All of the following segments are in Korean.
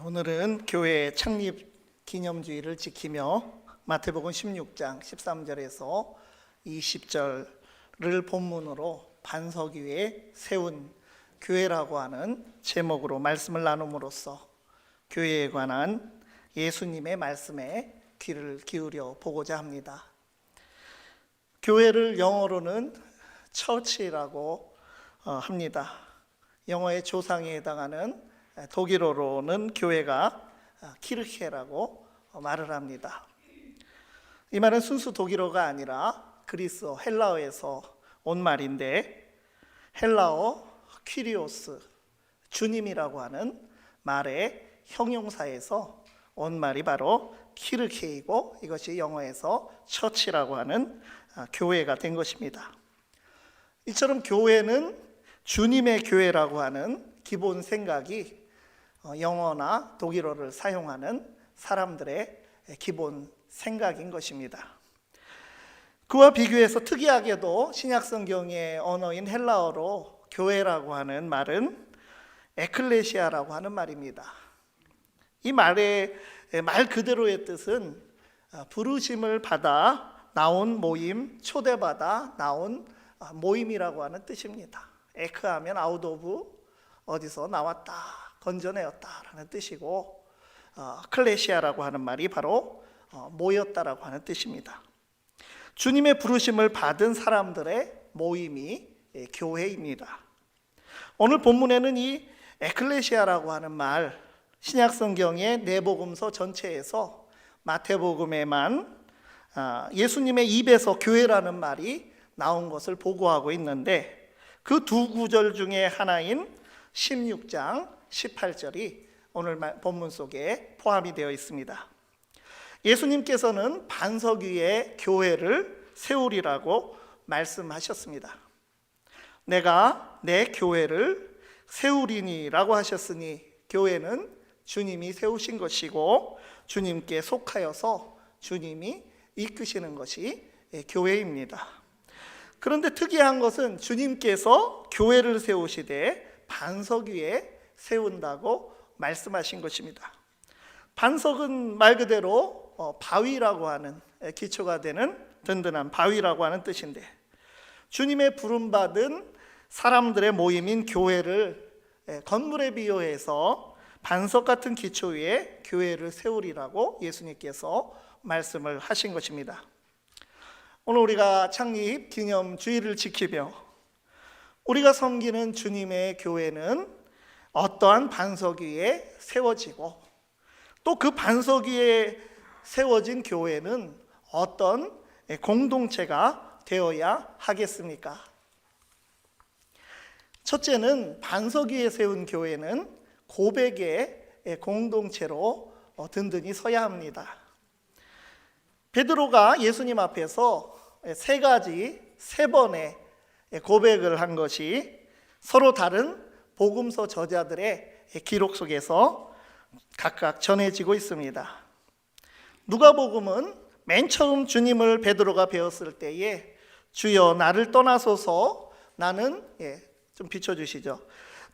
오늘은 교회 창립 기념주일을 지키며 마태복음 16장 13절에서 20절을 본문으로 반석 위에 세운 교회라고 하는 제목으로 말씀을 나눔으로써 교회에 관한 예수님의 말씀에 귀를 기울여 보고자 합니다. 교회를 영어로는 처치라고 합니다. 영어의 조상에 해당하는 독일어로는 교회가 키르케라고 말을 합니다. 이 말은 순수 독일어가 아니라 그리스어, 헬라어에서 온 말인데, 헬라어 퀴리오스, 주님이라고 하는 말의 형용사에서 온 말이 바로 키르케이고, 이것이 영어에서 처치라고 하는 교회가 된 것입니다. 이처럼 교회는 주님의 교회라고 하는 기본 생각이 영어나 독일어를 사용하는 사람들의 기본 생각인 것입니다. 그와 비교해서 특이하게도 신약성경의 언어인 헬라어로 교회라고 하는 말은 에클레시아라고 하는 말입니다. 이 말의 말 그대로의 뜻은 부르심을 받아 나온 모임, 초대받아 나온 모임이라고 하는 뜻입니다. 에크하면 아웃 오브, 어디서 나왔다, 건져내었다라는 뜻이고, 클레시아라고 하는 말이 바로 모였다라고 하는 뜻입니다. 주님의 부르심을 받은 사람들의 모임이 교회입니다. 오늘 본문에는 이 에클레시아라고 하는 말, 신약성경의 내복음서 전체에서 마태복음에만 예수님의 입에서 교회라는 말이 나온 것을 보고하고 있는데, 그 두 구절 중에 하나인 16장 18절이 오늘 본문 속에 포함이 되어 있습니다. 예수님께서는 반석 위에 교회를 세우리라고 말씀하셨습니다. 내가 내 교회를 세우리니라고 하셨으니, 교회는 주님이 세우신 것이고 주님께 속하여서 주님이 이끄시는 것이 교회입니다. 그런데 특이한 것은 주님께서 교회를 세우시되 반석 위에 세운다고 말씀하신 것입니다. 반석은 말 그대로 바위라고 하는, 기초가 되는 든든한 바위라고 하는 뜻인데, 주님의 부름받은 사람들의 모임인 교회를 건물에 비유해서 반석 같은 기초 위에 교회를 세우리라고 예수님께서 말씀을 하신 것입니다. 오늘 우리가 창립 기념 주일을 지키며 우리가 섬기는 주님의 교회는 어떠한 반석 위에 세워지고, 또 그 반석 위에 세워진 교회는 어떤 공동체가 되어야 하겠습니까? 첫째는, 반석 위에 세운 교회는 고백의 공동체로 든든히 서야 합니다. 베드로가 예수님 앞에서 세 번의 고백을 한 것이 서로 다른 복음서 저자들의 기록 속에서 각각 전해지고 있습니다. 누가복음은 맨 처음 주님을 베드로가 배웠을 때에 주여 나를 떠나소서, 나는, 좀 비춰주시죠,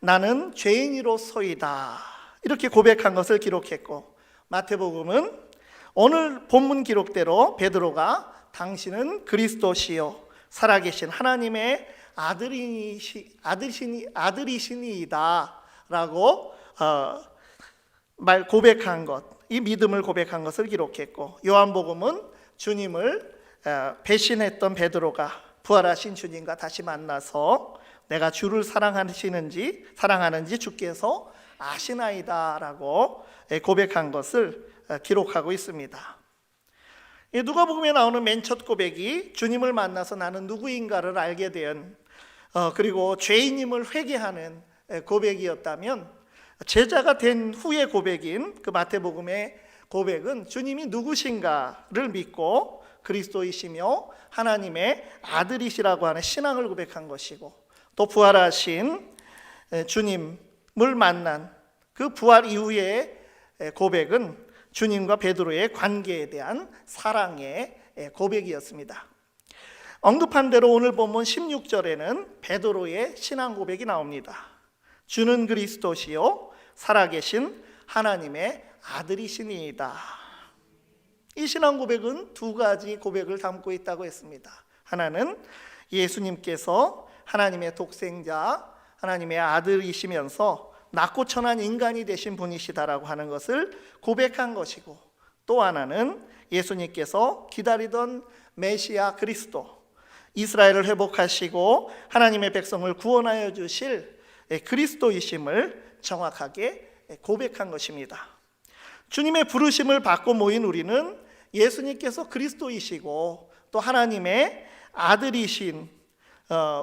나는 죄인이로소이다, 이렇게 고백한 것을 기록했고, 마태복음은 오늘 본문 기록대로 베드로가 당신은 그리스도시요 살아계신 하나님의 아들이시니이다 라고 고백한 것, 이 믿음을 고백한 것을 기록했고, 요한복음은 주님을 배신했던 베드로가 부활하신 주님과 다시 만나서 내가 주를 사랑하는지 주께서 아시나이다 라고 고백한 것을 기록하고 있습니다. 누가복음에 나오는 맨 첫 고백이 주님을 만나서 나는 누구인가를 알게 된, 그리고 죄인임을 회개하는 고백이었다면, 제자가 된 후의 고백인 그 마태복음의 고백은 주님이 누구신가를 믿고 그리스도이시며 하나님의 아들이시라고 하는 신앙을 고백한 것이고, 또 부활하신 주님을 만난 그 부활 이후의 고백은 주님과 베드로의 관계에 대한 사랑의 고백이었습니다. 언급한 대로 오늘 본문 16절에는 베드로의 신앙 고백이 나옵니다. 주는 그리스도시요 살아계신 하나님의 아들이시니이다. 이 신앙 고백은 두 가지 고백을 담고 있다고 했습니다. 하나는 예수님께서 하나님의 독생자, 하나님의 아들이시면서 낮고 천한 인간이 되신 분이시다라고 하는 것을 고백한 것이고, 또 하나는 예수님께서 기다리던 메시아 그리스도, 이스라엘을 회복하시고 하나님의 백성을 구원하여 주실 그리스도이심을 정확하게 고백한 것입니다. 주님의 부르심을 받고 모인 우리는 예수님께서 그리스도이시고 또 하나님의 아들이신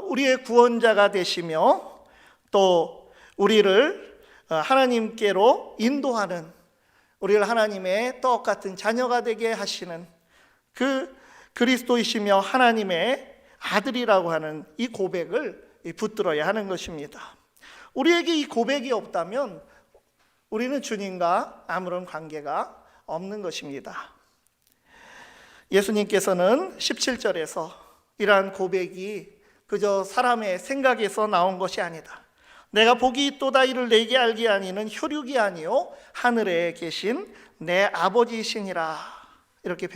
우리의 구원자가 되시며 또 우리를 하나님께로 인도하는, 우리를 하나님의 똑같은 자녀가 되게 하시는 그 그리스도이시며 하나님의 아들이라고 하는 이 고백을 붙들어야 하는 것입니다. 우리에게 이 고백이 없다면 우리는 주님과 아무런 관계가 없는 것입니다. 예수님께서는 17절에서 이러한 고백이 그저 사람의 생각에서 나온 것이 아니다. 내가 복이 있도다 이를 내게 알게 하니는 혈육이 아니요 하늘에 계신 내 아버지이시니라. 이렇게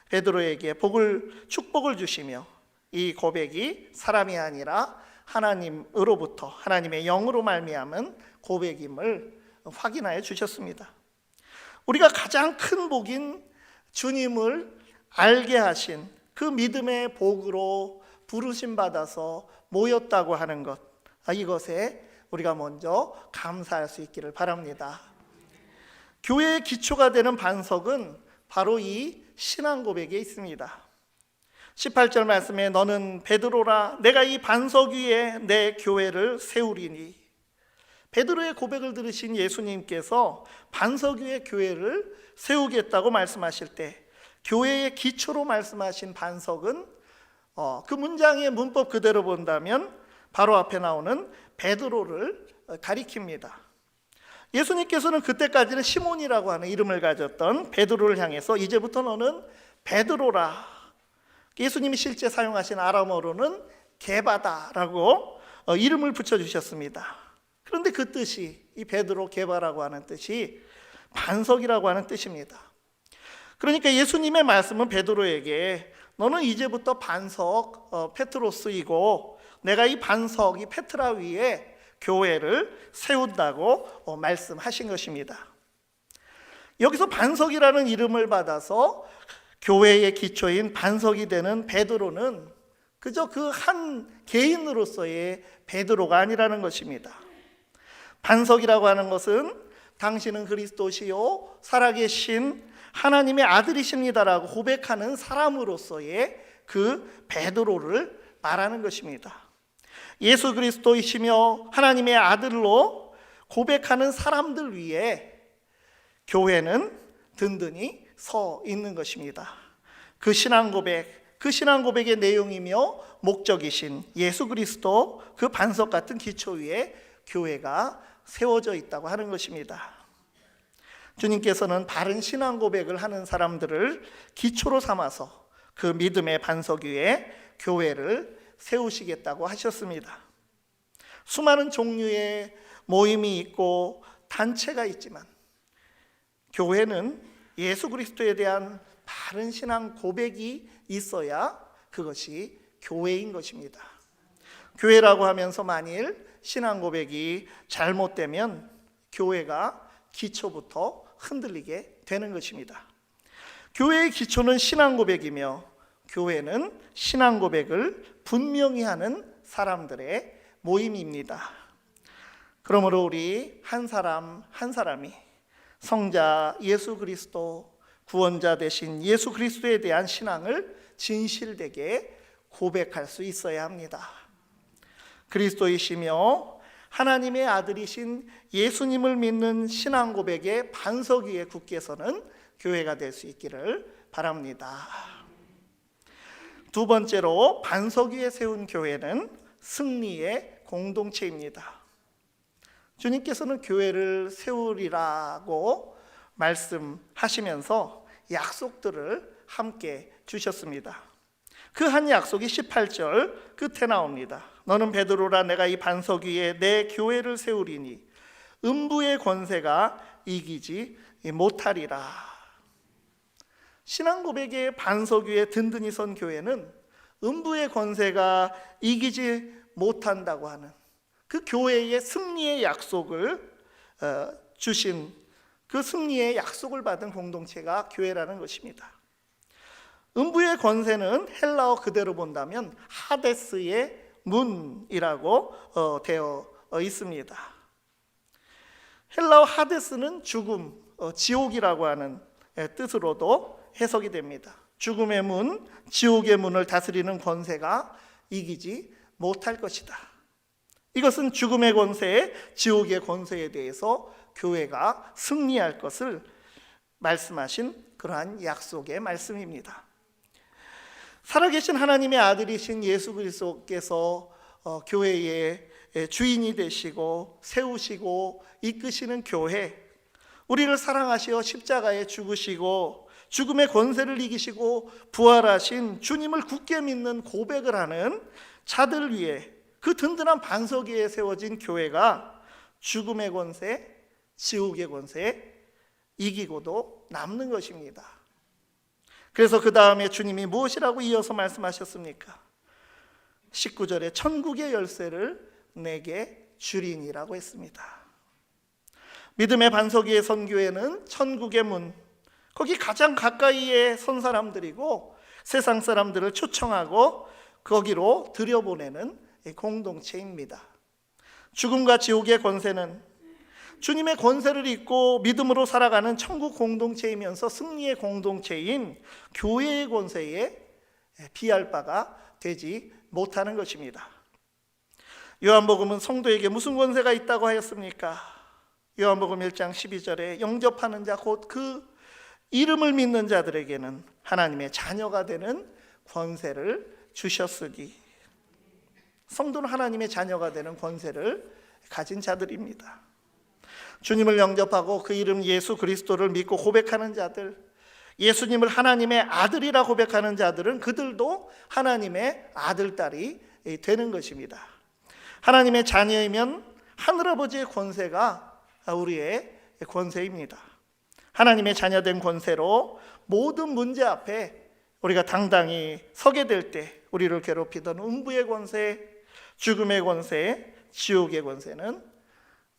베드로에게 축복을 주시며 이 고백이 사람이 아니라 하나님으로부터 하나님의 영으로 말미암은 고백임을 확인하여 주셨습니다. 우리가 가장 큰 복인 주님을 알게 하신 그 믿음의 복으로 부르심 받아서 모였다고 하는 것, 이것에 우리가 먼저 감사할 수 있기를 바랍니다. 교회의 기초가 되는 반석은 바로 이 신앙 고백에 있습니다. 18절 말씀에 너는 베드로라 내가 이 반석 위에 내 교회를 세우리니. 베드로의 고백을 들으신 예수님께서 반석 위에 교회를 세우겠다고 말씀하실 때 교회의 기초로 말씀하신 반석은 그 문장의 문법 그대로 본다면 바로 앞에 나오는 베드로를 가리킵니다. 예수님께서는 그때까지는 시몬이라고 하는 이름을 가졌던 베드로를 향해서 이제부터 너는 베드로라, 예수님이 실제 사용하신 아람어로는 게바다라고 이름을 붙여주셨습니다. 그런데 그 뜻이, 이 베드로 게바라고 하는 뜻이 반석이라고 하는 뜻입니다. 그러니까 예수님의 말씀은 베드로에게 너는 이제부터 반석 페트로스이고 내가 이 반석, 이 페트라 위에 교회를 세운다고 말씀하신 것입니다. 여기서 반석이라는 이름을 받아서 교회의 기초인 반석이 되는 베드로는 그저 그 한 개인으로서의 베드로가 아니라는 것입니다. 반석이라고 하는 것은 당신은 그리스도시요 살아계신 하나님의 아들이십니다라고 고백하는 사람으로서의 그 베드로를 말하는 것입니다. 예수 그리스도이시며 하나님의 아들로 고백하는 사람들 위에 교회는 든든히 서 있는 것입니다. 그 신앙 고백의 내용이며 목적이신 예수 그리스도 그 반석 같은 기초 위에 교회가 세워져 있다고 하는 것입니다. 주님께서는 바른 신앙 고백을 하는 사람들을 기초로 삼아서 그 믿음의 반석 위에 교회를 세우시겠다고 하셨습니다. 수많은 종류의 모임이 있고 단체가 있지만 교회는 예수 그리스도에 대한 바른 신앙 고백이 있어야 그것이 교회인 것입니다. 교회라고 하면서 만일 신앙 고백이 잘못되면 교회가 기초부터 흔들리게 되는 것입니다. 교회의 기초는 신앙 고백이며 교회는 신앙 고백을 분명히 하는 사람들의 모임입니다. 그러므로 우리 한 사람 한 사람이 성자 예수 그리스도, 구원자 되신 예수 그리스도에 대한 신앙을 진실되게 고백할 수 있어야 합니다. 그리스도이시며 하나님의 아들이신 예수님을 믿는 신앙 고백의 반석 위에 굳게 서는 교회가 될 수 있기를 바랍니다. 두 번째로 반석 위에 세운 교회는 승리의 공동체입니다. 주님께서는 교회를 세우리라고 말씀하시면서 약속들을 함께 주셨습니다. 그 한 약속이 18절 끝에 나옵니다. 너는 베드로라 내가 이 반석 위에 내 교회를 세우리니 음부의 권세가 이기지 못하리라. 신앙 고백의 반석 위에 든든히 선 교회는 음부의 권세가 이기지 못한다고 하는 그 교회의 승리의 약속을 주신, 그 승리의 약속을 받은 공동체가 교회라는 것입니다. 음부의 권세는 헬라어 그대로 본다면 하데스의 문이라고 되어 있습니다. 헬라어 하데스는 죽음, 지옥이라고 하는 뜻으로도 해석이 됩니다. 죽음의 문, 지옥의 문을 다스리는 권세가 이기지 못할 것이다. 이것은 죽음의 권세, 지옥의 권세에 대해서 교회가 승리할 것을 말씀하신 그러한 약속의 말씀입니다. 살아계신 하나님의 아들이신 예수 그리스도께서 교회의 주인이 되시고 세우시고 이끄시는 교회, 우리를 사랑하시어 십자가에 죽으시고 죽음의 권세를 이기시고 부활하신 주님을 굳게 믿는 고백을 하는 자들 위에, 그 든든한 반석 위에 세워진 교회가 죽음의 권세, 지옥의 권세 이기고도 남는 것입니다. 그래서 그 다음에 주님이 무엇이라고 이어서 말씀하셨습니까? 19절에 천국의 열쇠를 내게 주리니라고 했습니다. 믿음의 반석 위에 선 교회는 천국의 문, 거기 가장 가까이에 선 사람들이고 세상 사람들을 초청하고 거기로 들여보내는 공동체입니다. 죽음과 지옥의 권세는 주님의 권세를 잊고 믿음으로 살아가는 천국 공동체이면서 승리의 공동체인 교회의 권세에 비할 바가 되지 못하는 것입니다. 요한복음은 성도에게 무슨 권세가 있다고 하였습니까? 요한복음 1장 12절에 영접하는 자 곧 그 이름을 믿는 자들에게는 하나님의 자녀가 되는 권세를 주셨으니, 성도는 하나님의 자녀가 되는 권세를 가진 자들입니다. 주님을 영접하고 그 이름 예수 그리스도를 믿고 고백하는 자들, 예수님을 하나님의 아들이라 고백하는 자들은 그들도 하나님의 아들, 딸이 되는 것입니다. 하나님의 자녀이면 하늘아버지의 권세가 우리의 권세입니다. 하나님의 자녀된 권세로 모든 문제 앞에 우리가 당당히 서게 될 때 우리를 괴롭히던 음부의 권세, 죽음의 권세, 지옥의 권세는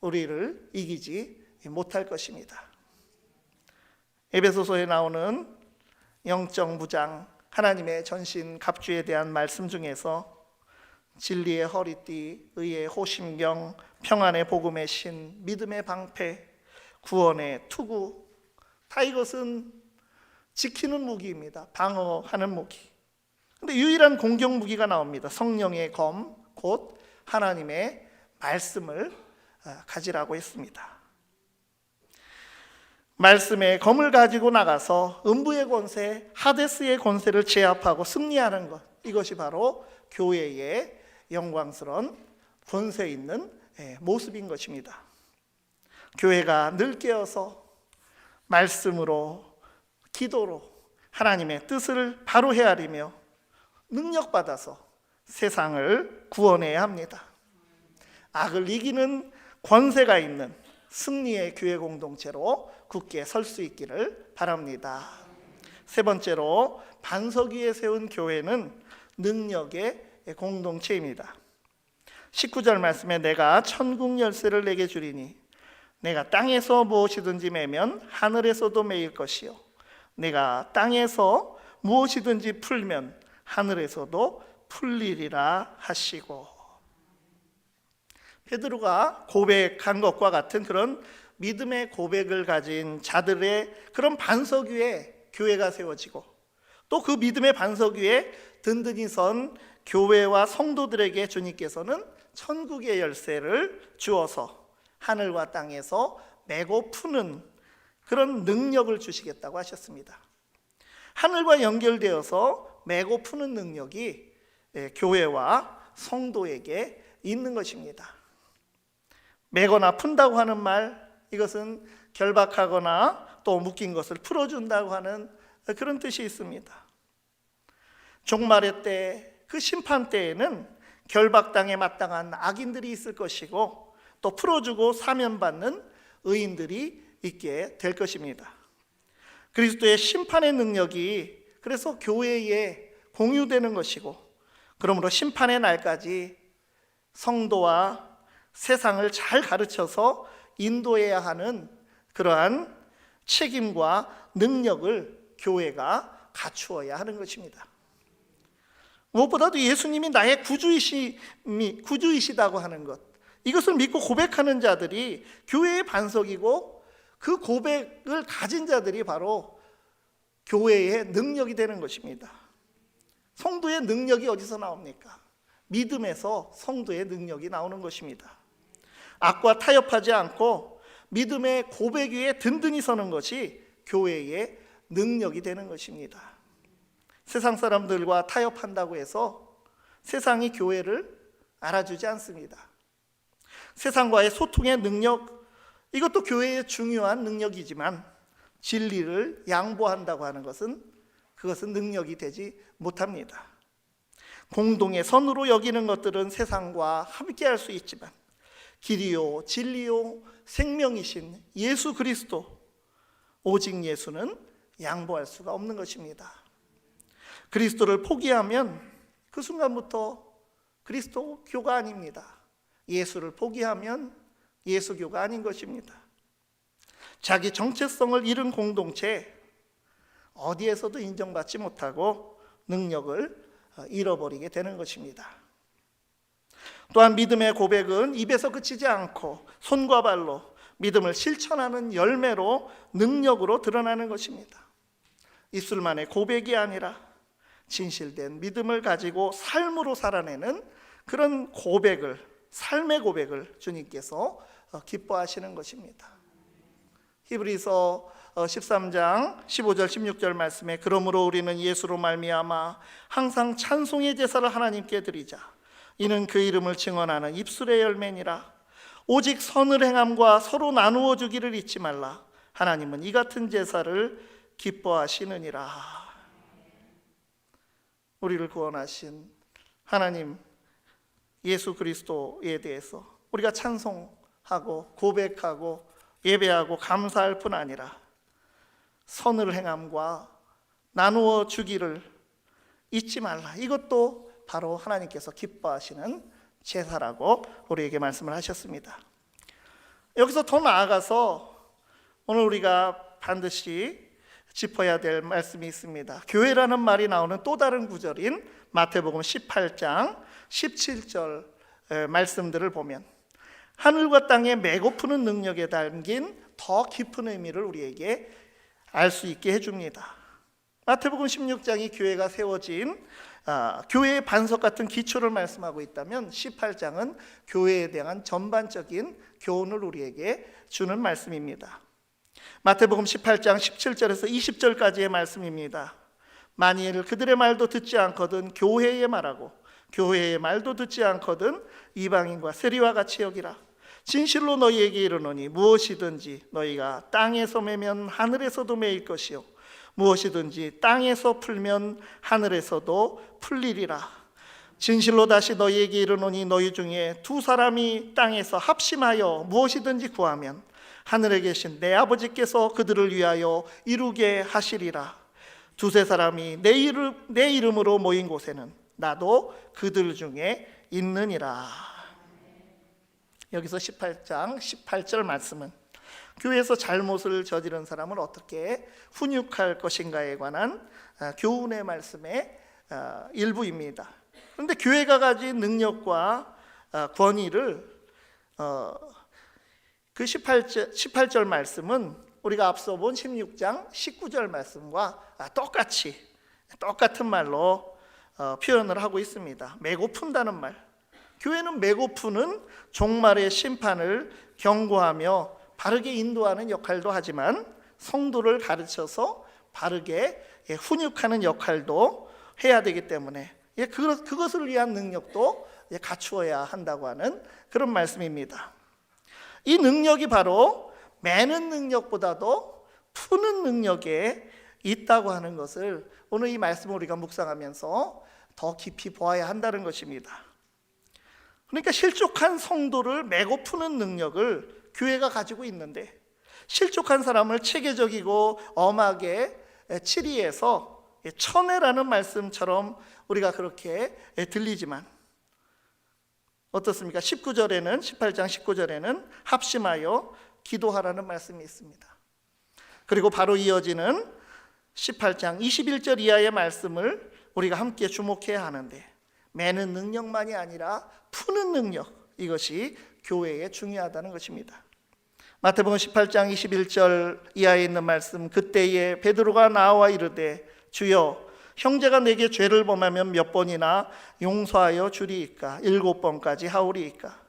우리를 이기지 못할 것입니다. 에베소서에 나오는 영적 무장, 하나님의 전신 갑주에 대한 말씀 중에서 진리의 허리띠, 의의 호심경, 평안의 복음의 신, 믿음의 방패, 구원의 투구, 다 이것은 지키는 무기입니다. 방어하는 무기. 그런데 유일한 공격 무기가 나옵니다. 성령의 검, 곧 하나님의 말씀을 가지라고 했습니다. 말씀의 검을 가지고 나가서 음부의 권세, 하데스의 권세를 제압하고 승리하는 것, 이것이 바로 교회의 영광스러운 권세 있는 모습인 것입니다. 교회가 늘 깨어서 말씀으로, 기도로 하나님의 뜻을 바로 헤아리며 능력받아서 세상을 구원해야 합니다. 악을 이기는 권세가 있는 승리의 교회 공동체로 굳게 설 수 있기를 바랍니다. 세 번째로 반석 위에 세운 교회는 능력의 공동체입니다. 19절 말씀에 내가 천국 열쇠를 내게 주리니 내가 땅에서 무엇이든지 매면 하늘에서도 매일 것이요 내가 땅에서 무엇이든지 풀면 하늘에서도 풀리리라 하시고, 베드로가 고백한 것과 같은 그런 믿음의 고백을 가진 자들의 그런 반석 위에 교회가 세워지고, 또 그 믿음의 반석 위에 든든히 선 교회와 성도들에게 주님께서는 천국의 열쇠를 주어서 하늘과 땅에서 매고 푸는 그런 능력을 주시겠다고 하셨습니다. 하늘과 연결되어서 매고 푸는 능력이 교회와 성도에게 있는 것입니다. 매거나 푼다고 하는 말, 이것은 결박하거나 또 묶인 것을 풀어준다고 하는 그런 뜻이 있습니다. 종말의 때, 그 심판 때에는 결박당에 마땅한 악인들이 있을 것이고 또 풀어주고 사면받는 의인들이 있게 될 것입니다. 그리스도의 심판의 능력이 그래서 교회에 공유되는 것이고, 그러므로 심판의 날까지 성도와 세상을 잘 가르쳐서 인도해야 하는 그러한 책임과 능력을 교회가 갖추어야 하는 것입니다. 무엇보다도 예수님이 나의 구주이시다고 하는 것, 이것을 믿고 고백하는 자들이 교회의 반석이고, 그 고백을 가진 자들이 바로 교회의 능력이 되는 것입니다. 성도의 능력이 어디서 나옵니까? 믿음에서 성도의 능력이 나오는 것입니다. 악과 타협하지 않고 믿음의 고백 위에 든든히 서는 것이 교회의 능력이 되는 것입니다. 세상 사람들과 타협한다고 해서 세상이 교회를 알아주지 않습니다. 세상과의 소통의 능력, 이것도 교회의 중요한 능력이지만 진리를 양보한다고 하는 것은 그것은 능력이 되지 못합니다. 공동의 선으로 여기는 것들은 세상과 함께할 수 있지만 길이요 진리요 생명이신 예수 그리스도, 오직 예수는 양보할 수가 없는 것입니다. 그리스도를 포기하면 그 순간부터 그리스도교가 아닙니다. 예수를 포기하면 예수교가 아닌 것입니다. 자기 정체성을 잃은 공동체, 어디에서도 인정받지 못하고 능력을 잃어버리게 되는 것입니다. 또한 믿음의 고백은 입에서 그치지 않고 손과 발로 믿음을 실천하는 열매로 능력으로 드러나는 것입니다. 입술만의 고백이 아니라 진실된 믿음을 가지고 삶으로 살아내는 그런 고백을, 삶의 고백을 주님께서 기뻐하시는 것입니다. 히브리서 13장 15절 16절 말씀에 그러므로 우리는 예수로 말미암아 항상 찬송의 제사를 하나님께 드리자. 이는 그 이름을 증언하는 입술의 열매니라. 오직 선을 행함과 서로 나누어 주기를 잊지 말라. 하나님은 이 같은 제사를 기뻐하시느니라. 우리를 구원하신 하나님 예수 그리스도에 대해서 우리가 찬송하고 고백하고 예배하고 감사할 뿐 아니라 선을 행함과 나누어 주기를 잊지 말라. 이것도 바로 하나님께서 기뻐하시는 제사라고 우리에게 말씀을 하셨습니다. 여기서 더 나아가서 오늘 우리가 반드시 짚어야 될 말씀이 있습니다. 교회라는 말이 나오는 또 다른 구절인 마태복음 18장 17절 말씀들을 보면 하늘과 땅의 메고 푸는 능력에 담긴 더 깊은 의미를 우리에게 알 수 있게 해줍니다. 마태복음 16장이 교회가 세워진 교회의 반석 같은 기초를 말씀하고 있다면 18장은 교회에 대한 전반적인 교훈을 우리에게 주는 말씀입니다. 마태복음 18장 17절에서 20절까지의 말씀입니다. 만일 그들의 말도 듣지 않거든 교회의 말하고 교회의 말도 듣지 않거든 이방인과 세리와 같이 여기라. 진실로 너희에게 이르노니 무엇이든지 너희가 땅에서 매면 하늘에서도 매일 것이요 무엇이든지 땅에서 풀면 하늘에서도 풀리리라. 진실로 다시 너희에게 이르노니 너희 중에 두 사람이 땅에서 합심하여 무엇이든지 구하면 하늘에 계신 내 아버지께서 그들을 위하여 이루게 하시리라. 두세 사람이 내 이름으로 모인 곳에는 나도 그들 중에 있느니라. 여기서 18장 18절 말씀은 교회에서 잘못을 저지른 사람을 어떻게 훈육할 것인가에 관한 교훈의 말씀의 일부입니다. 그런데 교회가 가진 능력과 권위를 그 18절 말씀은 우리가 앞서 본 16장 19절 말씀과 똑같은 말로 표현을 하고 있습니다. 메고 푼다는 말. 교회는 메고 푸는 종말의 심판을 경고하며 바르게 인도하는 역할도 하지만 성도를 가르쳐서 바르게 훈육하는 역할도 해야 되기 때문에 그것을 위한 능력도 갖추어야 한다고 하는 그런 말씀입니다. 이 능력이 바로 매는 능력보다도 푸는 능력에 있다고 하는 것을 오늘 이 말씀을 우리가 묵상하면서 더 깊이 보아야 한다는 것입니다. 그러니까 실족한 성도를 메고 푸는 능력을 교회가 가지고 있는데, 실족한 사람을 체계적이고 엄하게 치리해서 쳐내라는 말씀처럼 우리가 그렇게 들리지만 어떻습니까? 18장 19절에는 합심하여 기도하라는 말씀이 있습니다. 그리고 바로 이어지는 18장 21절 이하의 말씀을 우리가 함께 주목해야 하는데, 매는 능력만이 아니라 푸는 능력, 이것이 교회에 중요하다는 것입니다. 마태복음 18장 21절 이하에 있는 말씀, 그때에 베드로가 나와 이르되 주여, 형제가 내게 죄를 범하면 몇 번이나 용서하여 주리이까? 7번까지 하오리이까?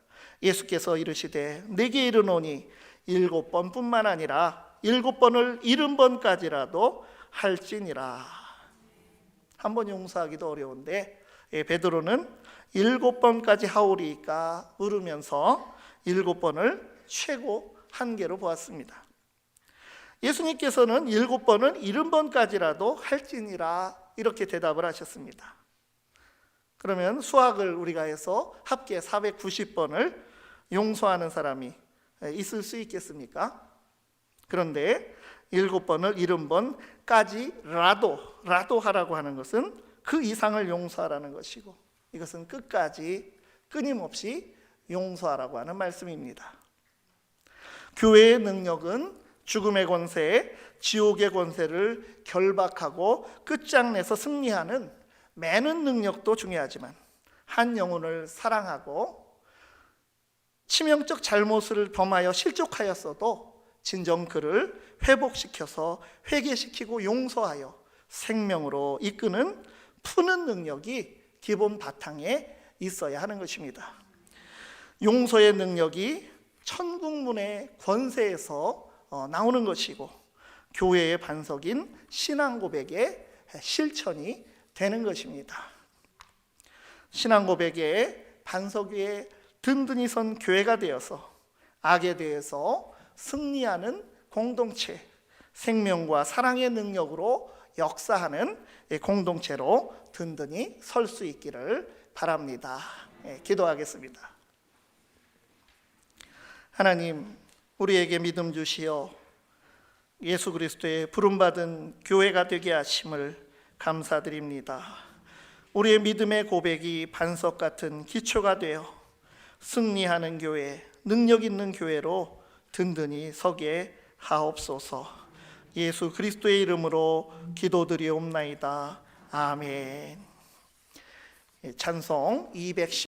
예수께서 이르시되 내게 이르노니 7번뿐만 아니라 7번을 70번까지라도 할지니라. 한 번 용서하기도 어려운데 베드로는 7번까지 하오리이까 물으면서 7번을 최고 한계로 보았습니다. 예수님께서는 7번은 70번까지라도 할지니라 이렇게 대답을 하셨습니다. 그러면 수학을 우리가 해서 합계 490번을 용서하는 사람이 있을 수 있겠습니까? 그런데 7번을 70번까지라도 하라고 하는 것은 그 이상을 용서하라는 것이고, 이것은 끝까지 끊임없이 용서하라고 하는 말씀입니다. 교회의 능력은 죽음의 권세, 지옥의 권세를 결박하고 끝장내서 승리하는 매는 능력도 중요하지만, 한 영혼을 사랑하고 치명적 잘못을 범하여 실족하였어도 진정 그를 회복시켜서 회개시키고 용서하여 생명으로 이끄는 푸는 능력이 기본 바탕에 있어야 하는 것입니다. 용서의 능력이 천국문의 권세에서 나오는 것이고, 교회의 반석인 신앙 고백의 실천이 되는 것입니다. 신앙 고백의 반석 위에 든든히 선 교회가 되어서 악에 대해서 승리하는 공동체, 생명과 사랑의 능력으로 역사하는 공동체로 든든히 설 수 있기를 바랍니다. 기도하겠습니다. 하나님, 우리에게 믿음 주시어 예수 그리스도의 부름받은 교회가 되게 하심을 감사드립니다. 우리의 믿음의 고백이 반석 같은 기초가 되어 승리하는 교회, 능력 있는 교회로 든든히 서게 하옵소서. 예수 그리스도의 이름으로 기도드리옵나이다. 아멘. 찬송 210